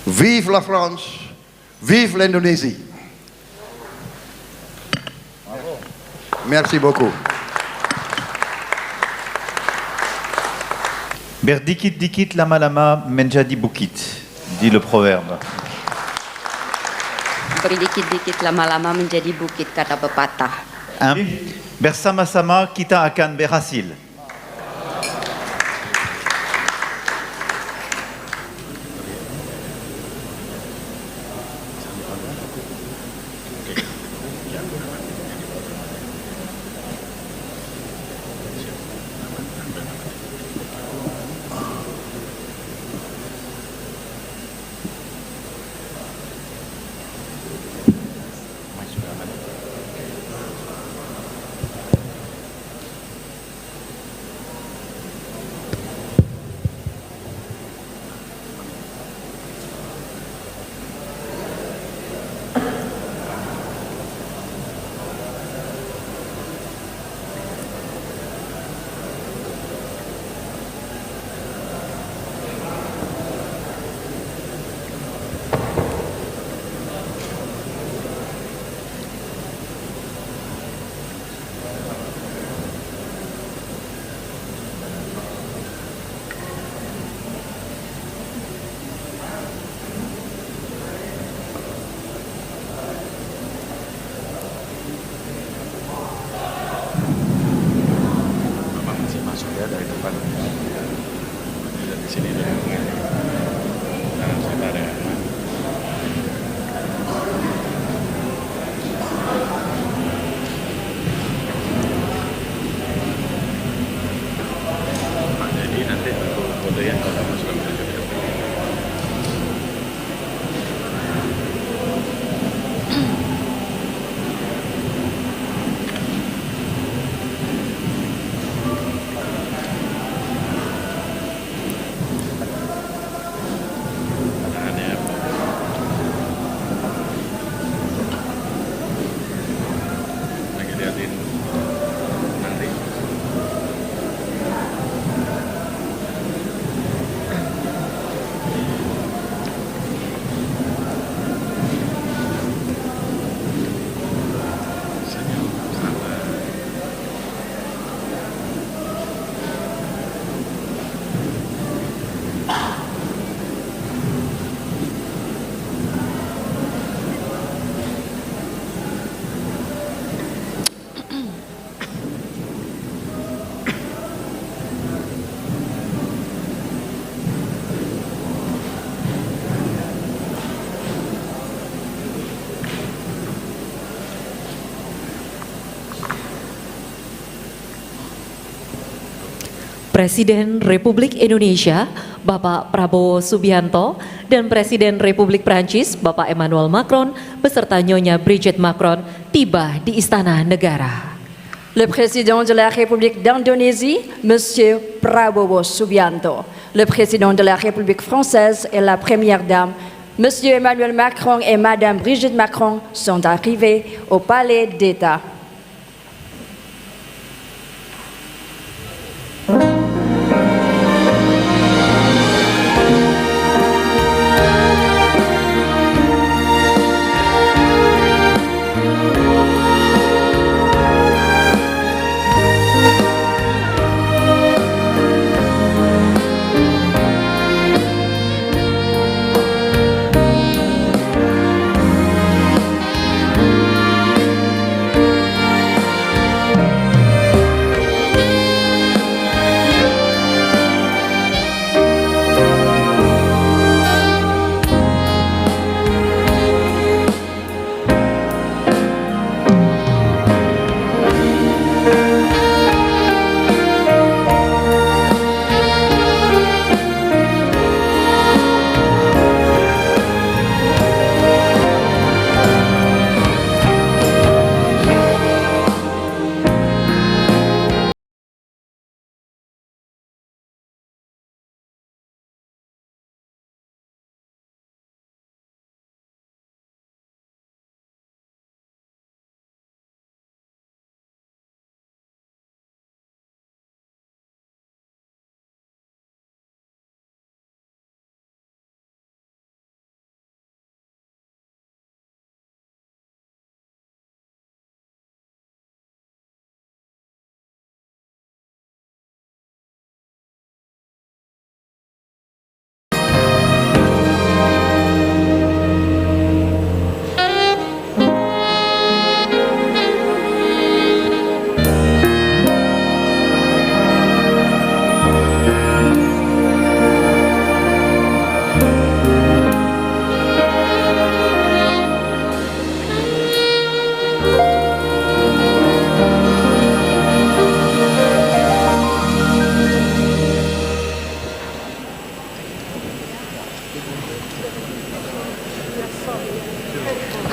Vive la France, vive l'Indonésie. Merci beaucoup. Berdikit-dikit lama-lama menjadi bukit, dit le proverbe. Berdikit-dikit lama-lama menjadi bukit, kata pepatah. Bersama-sama kita akan berhasil. Presiden Republik Indonesia Bapak Prabowo Subianto dan Presiden Republik Prancis Bapak Emmanuel Macron beserta Nyonya Brigitte Macron tiba di Istana Negara. Le Président de la République d'Indonésie, Monsieur Prabowo Subianto, le Président de la République française et la Première Dame, Monsieur Emmanuel Macron et Madame Brigitte Macron sont arrivés au Palais d'État.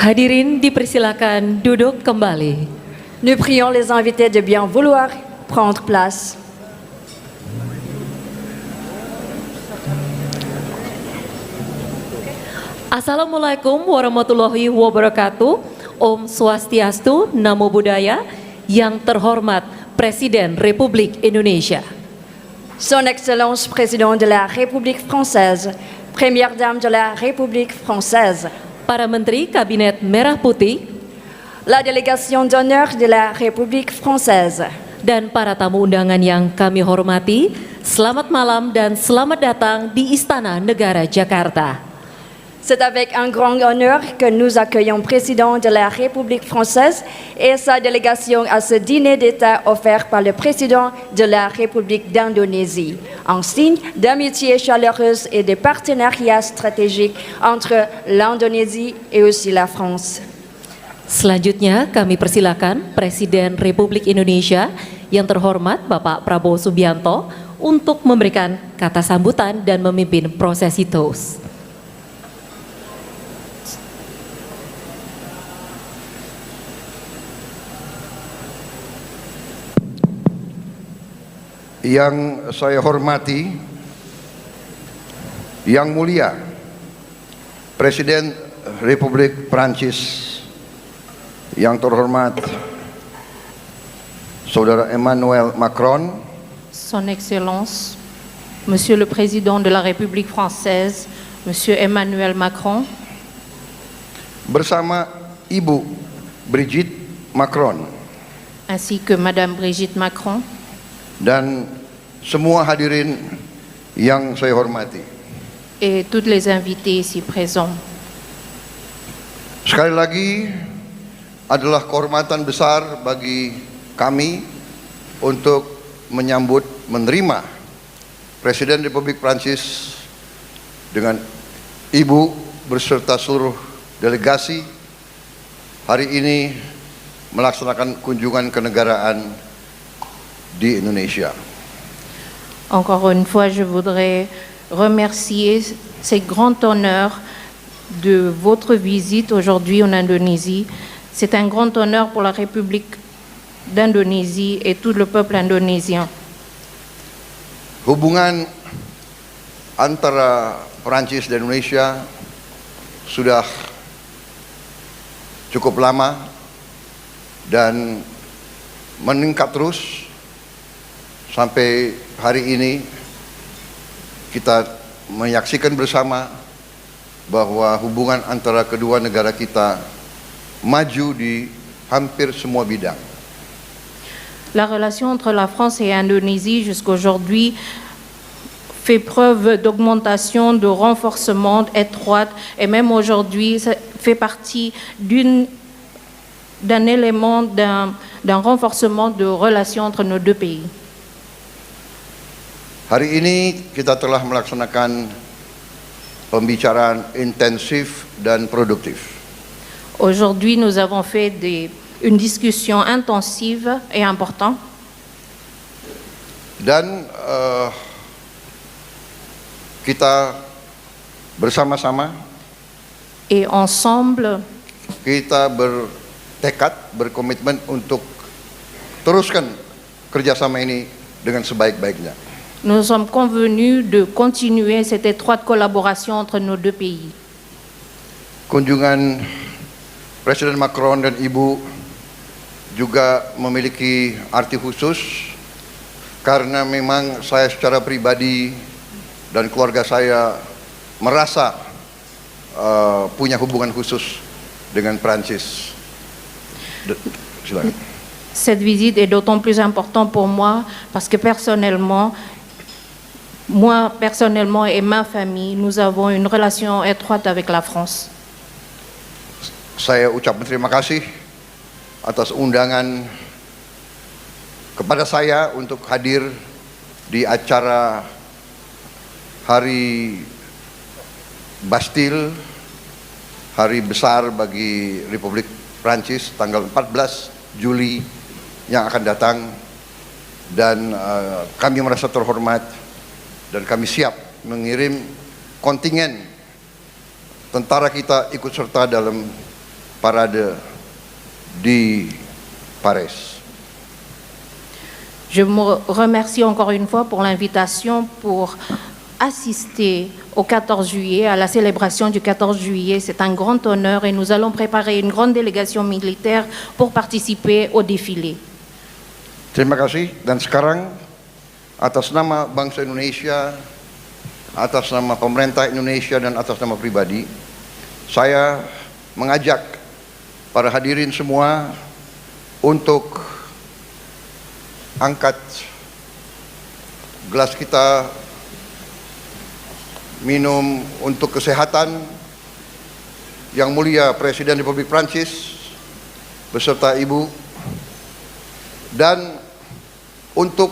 Hadirin dipersilakan duduk kembali. Nous prions les invités de bien vouloir prendre place. Assalamualaikum warahmatullahi wabarakatuh. Om Swastiastu, Namo Buddhaya. Yang terhormat Presiden Republik Indonesia, Son Excellence Président de la République française, Première Dame de la République française, para Menteri Kabinet Merah Putih, la délégation d'honneur de la République française, dan para tamu undangan yang kami hormati, selamat malam dan selamat datang di Istana Negara Jakarta. C'est avec un grand honneur que nous accueillons le président de la République française et sa délégation à ce dîner d'État offert par le président de la République d'Indonésie, en signe d'amitié chaleureuse et de partenariat stratégique entre l'Indonésie et aussi la France. Selanjutnya kami persilakan Presiden Republik Indonesia yang terhormat Bapak Prabowo Subianto untuk memberikan kata sambutan dan memimpin prosesi toast. Yang saya hormati, Yang Mulia Presiden Republik Prancis, yang terhormat Saudara Emmanuel Macron, Son Excellence, Monsieur le Président de la République française, Monsieur Emmanuel Macron, bersama Ibu Brigitte Macron, ainsi que Madame Brigitte Macron, dan semua hadirin yang saya hormati. et toutes les invités ici présents. Sekali lagi, adalah kehormatan besar bagi kami untuk menerima Presiden Republik Prancis dengan Ibu beserta seluruh delegasi hari ini melaksanakan kunjungan kenegaraan di Indonesia. Encore une fois, je voudrais remercier ces grands honneurs de votre visite aujourd'hui en Indonésie. C'est un grand honneur pour la République d'Indonésie et tout le peuple indonésien. Hubungan antara Prancis dan Indonesia sudah cukup lama dan meningkat terus sampai hari ini. Kita menyaksikan bersama bahwa hubungan antara kedua negara kita maju di hampir semua bidang. La relation entre la France et l'Indonésie jusqu'aujourd'hui fait preuve d'augmentation, de renforcement étroite, et même aujourd'hui, ça fait partie d'un élément, d'un renforcement de relations entre nos deux pays. Hari ini kita telah melaksanakan pembicaraan intensif dan produktif. Aujourd'hui, nous avons fait une discussion intensive et importante. Dan kita bersama-sama, Et ensemble, kita bertekad, berkomitmen untuk teruskan kerjasama ini dengan sebaik-baiknya. nous sommes convenus de continuer cette étroite collaboration entre nos deux pays. Kunjungan Presiden Macron dan Ibu juga memiliki arti khusus karena memang saya secara pribadi dan keluarga saya merasa punya hubungan khusus dengan Prancis. Silakan. Cette visite est d'autant plus importante pour moi parce que personnellement et ma famille, nous avons une relation étroite avec la France. Saya ucapkan terima kasih atas undangan kepada saya untuk hadir di acara Hari Bastille, hari besar bagi Republik Prancis tanggal 14 Juli yang akan datang, dan kami merasa terhormat dan kami siap mengirim kontingen tentara kita ikut serta dalam parade di Paris. Je me remercie encore une fois pour l'invitation pour assister au 14 juillet, à la célébration du 14 juillet. C'est un grand honneur et nous allons préparer une grande délégation militaire pour participer au défilé. Terima kasih, dan sekarang atas nama bangsa Indonesia, atas nama pemerintah Indonesia dan atas nama pribadi, saya mengajak para hadirin semua untuk angkat gelas kita minum untuk kesehatan Yang Mulia Presiden Republik Prancis beserta Ibu, dan untuk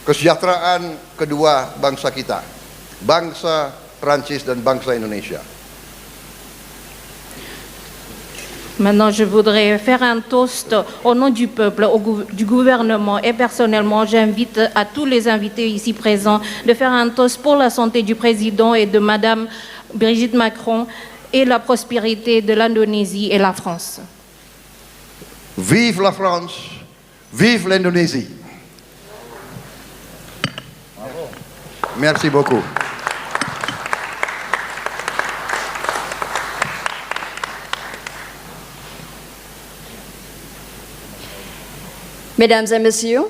kesejahteraan kedua bangsa kita, bangsa Prancis dan bangsa Indonesia. Maintenant, je voudrais faire un toast au nom du peuple, du gouvernement et personnellement, j'invite à tous les invités ici présents de faire un toast pour la santé du président et de Madame Brigitte Macron et la prospérité de l'Indonésie et la France. Vive la France, vive l'Indonésie. Merci beaucoup. Mesdames et messieurs,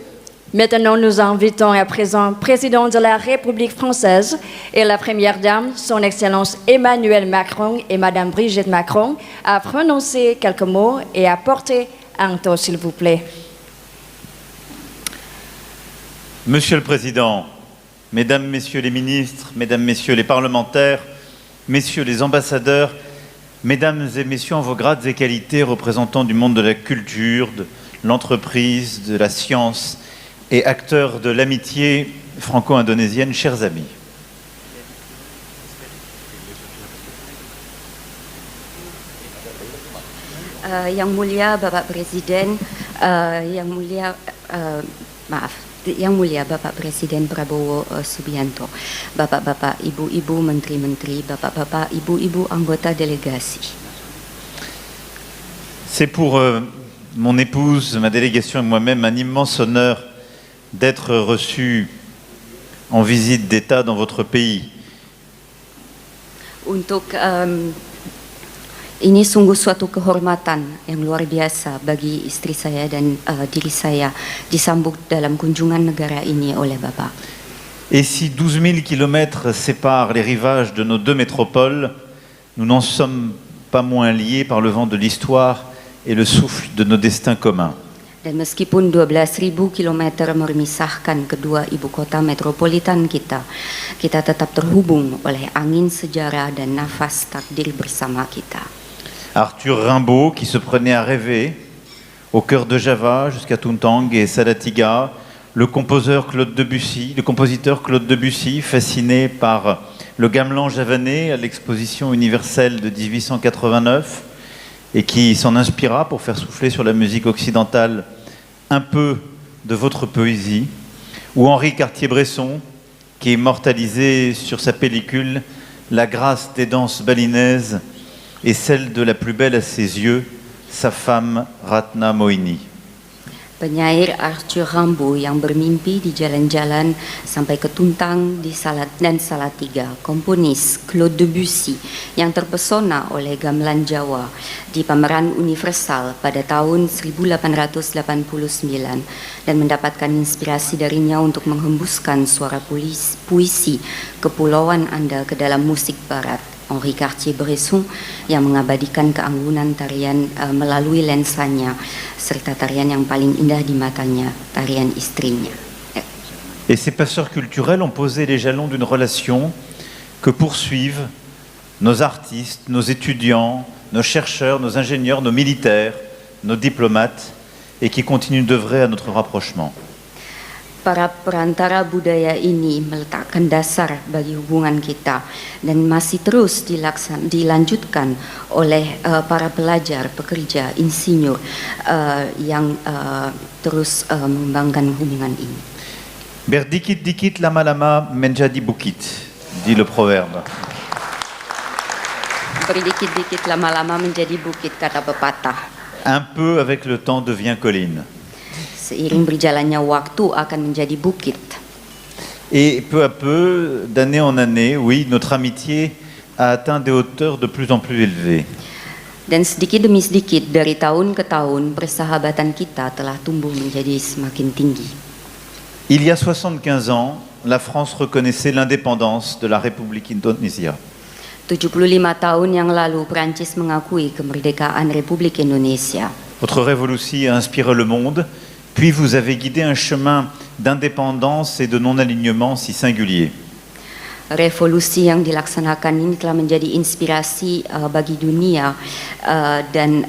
maintenant nous invitons à présent le président de la République française et la première dame, son Excellence Emmanuel Macron et Madame Brigitte Macron, à prononcer quelques mots et à porter un toast, s'il vous plaît. Monsieur le Président, Mesdames, Messieurs les ministres, Mesdames, Messieurs les parlementaires, Messieurs les ambassadeurs, Mesdames et Messieurs en vos grades et qualités, représentants du monde de la culture, de l'entreprise, de la science et acteurs de l'amitié franco-indonésienne, chers amis. Yang Mulia Bapak Presiden, Yang Mulia Bapak Presiden Prabowo Subianto, Bapak-bapak, Ibu-ibu Menteri-menteri, Bapak-bapak, Ibu-ibu anggota delegasi. C'est pour mon épouse, ma délégation et moi-même un immense honneur d'être reçu en visite d'État dans votre pays. Ini sungguh suatu kehormatan yang luar biasa bagi istri saya dan diri saya disambut dalam kunjungan negara ini oleh Bapak. Et si 12 000 kilomètres séparent les rivages de nos deux métropoles, nous n'en sommes pas moins liés par le vent de l'histoire et le souffle de nos destins communs. Dan meskipun 12.000 kilometer memisahkan kedua ibu kota metropolitan kita, kita tetap terhubung oleh angin sejarah dan nafas takdir bersama kita. Arthur Rimbaud, qui se prenait à rêver, au cœur de Java jusqu'à Tuntang et Salatiga, le compositeur Claude Debussy, fasciné par le gamelan javanais à l'exposition universelle de 1889, et qui s'en inspira pour faire souffler sur la musique occidentale un peu de votre poésie, ou Henri Cartier-Bresson, qui immortalisait sur sa pellicule la grâce des danses balinaises et celle de la plus belle à ses yeux, sa femme Ratna Mohini. Penyair Arthur Rimbaud yang bermimpi di jalan-jalan sampai ke Tuntang dan Salatiga, komponis Claude Debussy yang terpesona oleh gamelan Jawa di pameran universal pada tahun 1889 dan mendapatkan inspirasi darinya untuk menghembuskan suara puisi kepulauan Anda ke dalam musik barat. Henri Cartier-Bresson yang mengabadikan keanggunan tarian melalui lensanya serta tarian yang paling indah di matanya, tarian istrinya. Et ces passeurs culturels ont posé les jalons d'une relation que poursuivent nos artistes, nos étudiants, nos chercheurs, nos ingénieurs, nos militaires, nos diplomates et qui continuent d'œuvrer à notre rapprochement. Para perantara budaya ini meletakkan dasar bagi hubungan kita dan masih terus dilanjutkan oleh para pelajar, pekerja, insinyur yang terus mengembangkan hubungan ini. Berdikit dikit lama-lama menjadi bukit, dit le proverbe. berdikit-dikit lama-lama menjadi bukit, kata pepatah. Un peu avec le temps devient colline. Seiring berjalannya waktu akan menjadi bukit. Et peu à peu, d'année en année, oui, notre amitié a atteint des hauteurs de plus en plus élevées. Dan sedikit demi sedikit dari tahun ke tahun persahabatan kita telah tumbuh menjadi semakin tinggi. Il y a 75 ans, la France reconnaissait l'indépendance de la République Indonésia. 75 tahun yang lalu Prancis mengakui kemerdekaan Republik Indonesia. Votre révolution a inspiré le monde, puis vous avez guidé un chemin d'indépendance et de non-alignement si singulier. Revolusi yang dilaksanakan ini telah menjadi inspirasi bagi dunia dan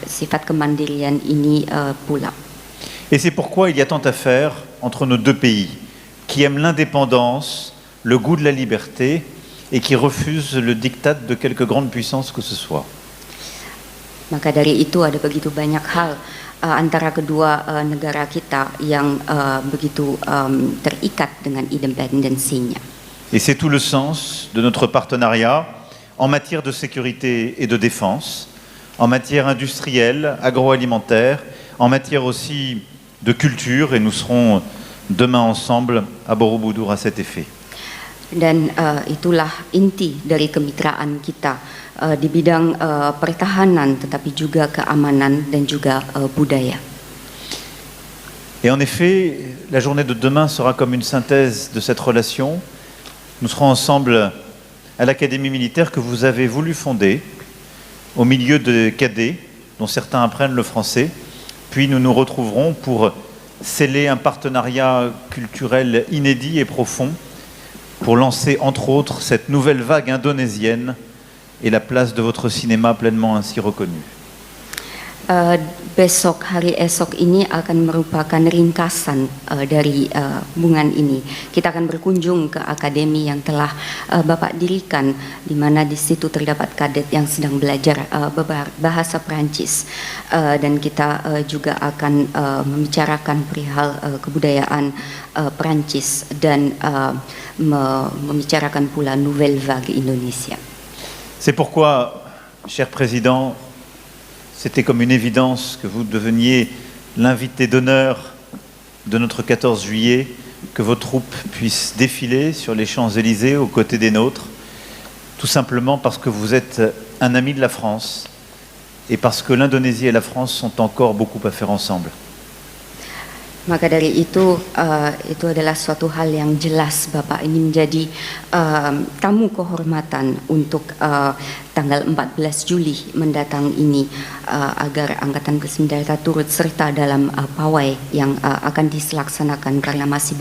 sifat kemandirian ini pula. Et c'est pourquoi il y a tant à faire entre nos deux pays, qui aiment l'indépendance, le goût de la liberté, et qui refusent le diktat de quelque grande puissance que ce soit. Maka dari itu ada begitu banyak hal antara kedua negara kita yang begitu terikat dengan independensinya. Et c'est tout le sens de notre partenariat en matière de sécurité et de défense, en matière industrielle, agroalimentaire, en matière aussi de culture, et nous serons demain ensemble à Borobudur à cet effet. Dan itulah inti dari kemitraan kita di bidang pertahanan, tetapi juga keamanan dan juga budaya. Et en effet, la journée de demain sera comme une synthèse de cette relation. Nous serons ensemble à l'Académie militaire que vous avez voulu fonder, au milieu de cadets, dont certains apprennent le français. Puis nous nous retrouverons pour sceller un partenariat culturel inédit et profond, pour lancer entre autres cette nouvelle vague indonésienne et la place de votre cinéma pleinement ainsi reconnu. Besok, hari esok ini akan merupakan ringkasan dari hubungan ini. Kita akan berkunjung ke akademi yang telah Bapak dirikan, di mana di situ terdapat kadet yang sedang belajar bahasa Prancis, dan kita juga akan membicarakan perihal kebudayaan Prancis dan membicarakan pula Nouvelle Vague Indonesia. C'est pourquoi, cher Président, c'était comme une évidence que vous deveniez l'invité d'honneur de notre 14 juillet, que vos troupes puissent défiler sur les Champs-Élysées aux côtés des nôtres, tout simplement parce que vous êtes un ami de la France et parce que l'Indonésie et la France sont encore beaucoup à faire ensemble. Maka dari itu adalah suatu hal yang jelas Bapak ini menjadi tamu kehormatan untuk tanggal 14 Juli mendatang ini, agar Angkatan Bersenjata turut serta dalam pawai yang akan dilaksanakan, karena masih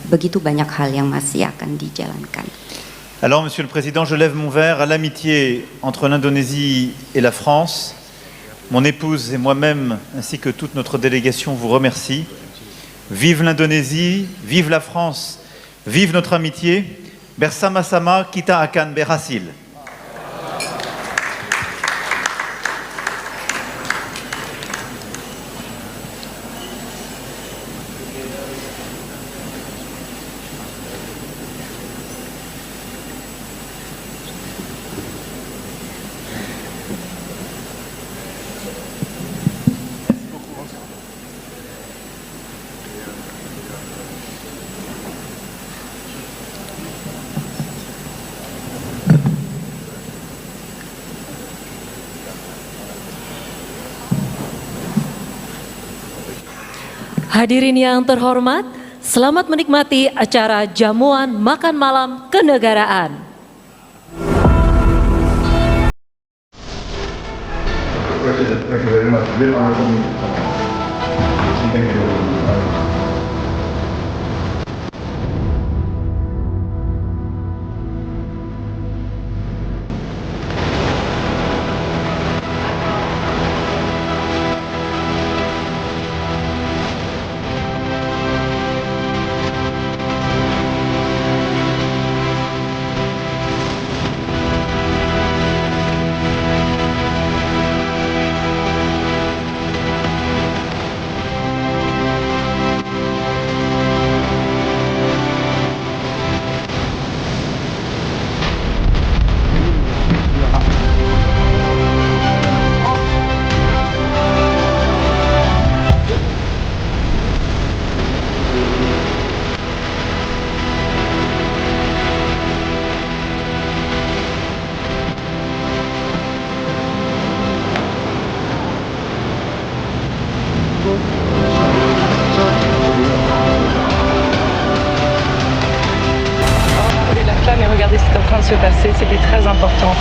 begitu banyak hal yang masih akan dijalankan. Alors, Monsieur le Président, je lève mon verre à l'amitié entre l'Indonésie et la France. Mon épouse et moi-même, ainsi que toute notre délégation, vous remercie. Vive l'Indonésie, vive la France, vive notre amitié. Bersama-sama kita akan berhasil. Hadirin yang terhormat, selamat menikmati acara jamuan makan malam kenegaraan. President, thank you very much. Very honorable. Thank you. qui est très important.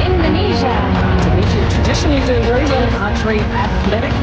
Indonesia. Indonesian tradition, you're doing very well. Archery athletic.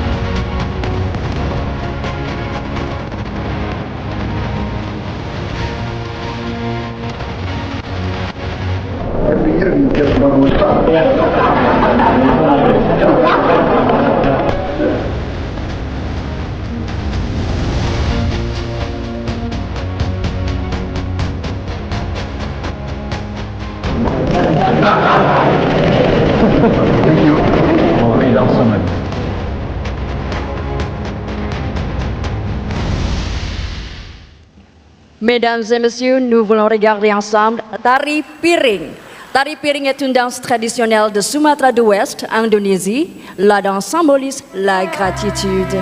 Mesdames et messieurs, nous voulons regarder ensemble Tari Piring. Tari Piring est une danse traditionnelle de Sumatra de l'Ouest, Indonésie. La danse symbolise la gratitude.